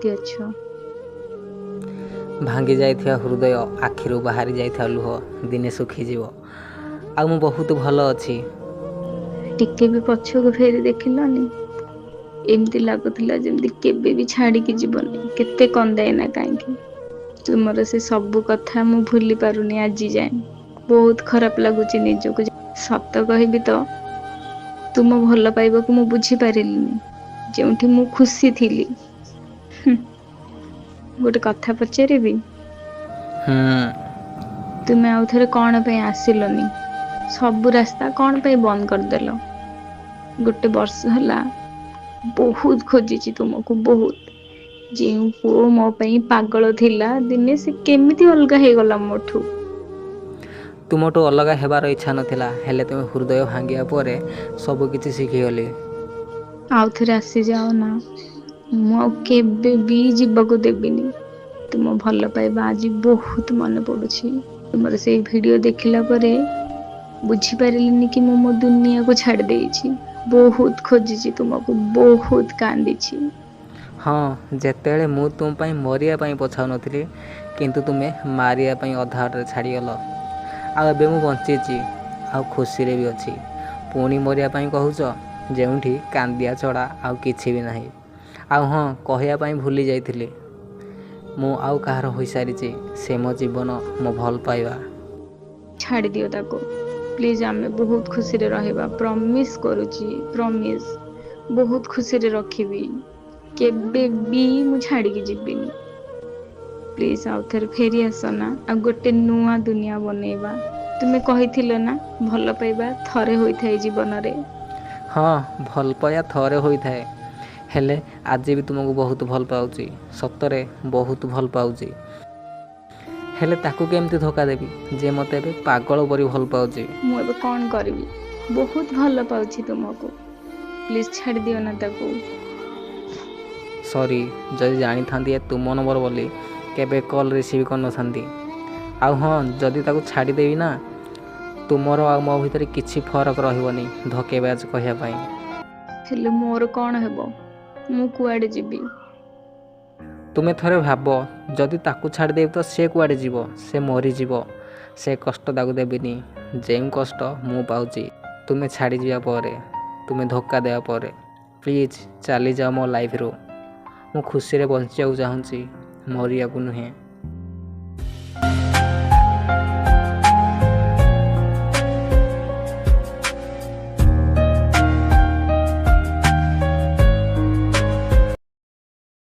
କେମିତି ଅଛ? ଭାଙ୍ଗି ଯାଇଥିବା ହୃଦୟ ଆଖିରୁ ବାହାରି ଯାଇଥିବା ଲୁହ ଦିନେ ଶୁଖିଯିବ। ଆଉ ମୁଁ ବହୁତ ଭଲ ଅଛି। ଟିକେ ବି ପଛକୁ ଫେରି ଦେଖିଲନି? ଏମିତି ଲାଗୁଥିଲା ଯେମିତି କେବେ ବି ଛାଡିକି ଯିବନି। କେତେ କନ୍ଦାଏ ନା କାହିଁକି ତୁମର ସେ ସବୁ କଥା ମୁଁ ଭୁଲି ପାରୁନି ଆଜି ଯାଏଁ। ବହୁତ ଖରାପ ଲାଗୁଛି ନିଜକୁ। ସତ କହିବି ତ, ତୁମ ଭଲ ପାଇବାକୁ ମୁଁ ବୁଝିପାରିଲିନି ଯେଉଁଠି ମୁଁ ଖୁସି ଥିଲି। ଗୋଟେ କଥା ପଚାରିବି? ତୁମେ ଆଉ ଥରେ କଣ ପାଇଁ ଆସିଲନି? ସବୁ ରାସ୍ତା କଣ ପାଇଁ ବନ୍ଦ କରିଦେଲ? ଗୋଟେ ବର୍ଷ ହେଲା ବହୁତ ଖୋଜିଛି ତୁମକୁ, ବହୁତ। ଯେଉଁ ପୁଅ ମୋ ପାଇଁ ପାଗଳ ଥିଲା, ଦିନେ ସେ କେମିତି ଅଲଗା ହେଇଗଲା ମୋଠୁ। ତୁମଠୁ ଅଲଗା ହେବାର ଇଚ୍ଛା ନଥିଲା, ହେଲେ ତୁମେ ହୃଦୟ ଭାଙ୍ଗିବା ପରେ ସବୁ କିଛି ଶିଖିଗଲି। ଆଉ ଥରେ ଆସିଯାଅ ନା, ମୁଁ ଆଉ କେବେ ବି ଯିବାକୁ ଦେବିନି। ତୁମ ଭଲ ପାଇବା ଆଜି ବହୁତ ମନେ ପଡୁଛି। ତୁମର ସେଇ ଭିଡିଓ ଦେଖିଲା ପରେ ବୁଝିପାରିଲିନି କି ମୁଁ ମୋ ଦୁନିଆକୁ ଛାଡି ଦେଇଛି। ବହୁତ ଖୋଜିଛି ତୁମକୁ, ବହୁତ କାନ୍ଦିଛି। ହଁ, ଯେତେବେଳେ ମୁଁ ତୁମ ପାଇଁ ମରିବା ପାଇଁ ପଛାଉନଥିଲି, କିନ୍ତୁ ତୁମେ ମାରିବା ପାଇଁ ଅଧା ବାଟରେ ଛାଡ଼ିଗଲ। ଆଉ ଏବେ ମୁଁ ବଞ୍ଚିଛି, ଆଉ ଖୁସିରେ ବି ଅଛି। ପୁଣି ମରିବା ପାଇଁ କହୁଛ, ଯେଉଁଠି କାନ୍ଦିବା ଛଡ଼ା ଆଉ କିଛି ବି ନାହିଁ। ଆଉ ହଁ, କହିବା ପାଇଁ ଭୁଲି ଯାଇଥିଲି, ମୁଁ ଆଉ କାହାର ହୋଇସାରିଛି। ସେ ମୋ ଜୀବନ, ମୋ ଭଲ ପାଇବା। ଛାଡ଼ି ଦିଅ ତାକୁ ପ୍ଲିଜ। ଆମେ ବହୁତ ଖୁସିରେ ରହିବା, ପ୍ରମିସ କରୁଛି, ପ୍ରମିସ। ବହୁତ ଖୁସିରେ ରଖିବି, କେବେ ବି ମୁଁ ଛାଡିକି ଯିବିନି। ପ୍ଲିଜ ଆଉ ଥରେ ଫେରି ଆସ ନା, ଆଉ ଗୋଟେ ନୂଆ ଦୁନିଆ ବନେଇବା। ତୁମେ କହିଥିଲ ନା, ଭଲ ପାଇବା ଥରେ ହୋଇଥାଏ ଜୀବନରେ। ହଁ, ଭଲ ପାଇବା ଥରେ ହୋଇଥାଏ। ହେଲେ ଆଜି ବି ତୁମକୁ ବହୁତ ଭଲ ପାଉଛି, ସତରେ ବହୁତ ଭଲ ପାଉଛି। ହେଲେ ତାକୁ କେମିତି ଧୋକା ଦେବି, ଯେ ମୋତେ ଏବେ ପାଗଳ ପରି ଭଲ ପାଉଛି। ମୁଁ ଏବେ କଣ କରିବି? ବହୁତ ଭଲ ପାଉଛି ତୁମକୁ। ପ୍ଲିଜ ଛାଡି ଦିଅ ନା ତାକୁ। ସରି, ଯଦି ଜାଣିଥାନ୍ତି ଏ ତୁମ ନମ୍ବର ବୋଲି କେବେ କଲ୍ ରିସିଭ୍ କରିନଥାନ୍ତି। ଆଉ ହଁ, ଯଦି ତାକୁ ଛାଡ଼ିଦେବି ନା, ତୁମର ଆଉ ମୋ ଭିତରେ କିଛି ଫରକ ରହିବନି ଧୋକେବାଜ କହିବା ପାଇଁ। ହେଲେ ମୋର କଣ ହେବ? ମୁଁ କୁଆଡେ ଯିବି? ତୁମେ ଥରେ ଭାବ, ଯଦି ତାକୁ ଛାଡ଼ିଦେବି ତ ସେ କୁଆଡ଼େ ଯିବ? ସେ ମରିଯିବ। ସେ କଷ୍ଟ ତାକୁ ଦେବିନି, ଯେଉଁ କଷ୍ଟ ମୁଁ ପାଉଛି ତୁମେ ଛାଡ଼ିଯିବା ପରେ, ତୁମେ ଧୋକା ଦେବା ପରେ। ପ୍ଲିଜ୍ ଚାଲିଯାଅ ମୋ ଲାଇଫରୁ। ମୁଁ ଖୁସିରେ ବଞ୍ଚିବାକୁ ଚାହୁଁଛି, ମରିବାକୁ ନୁହେଁ।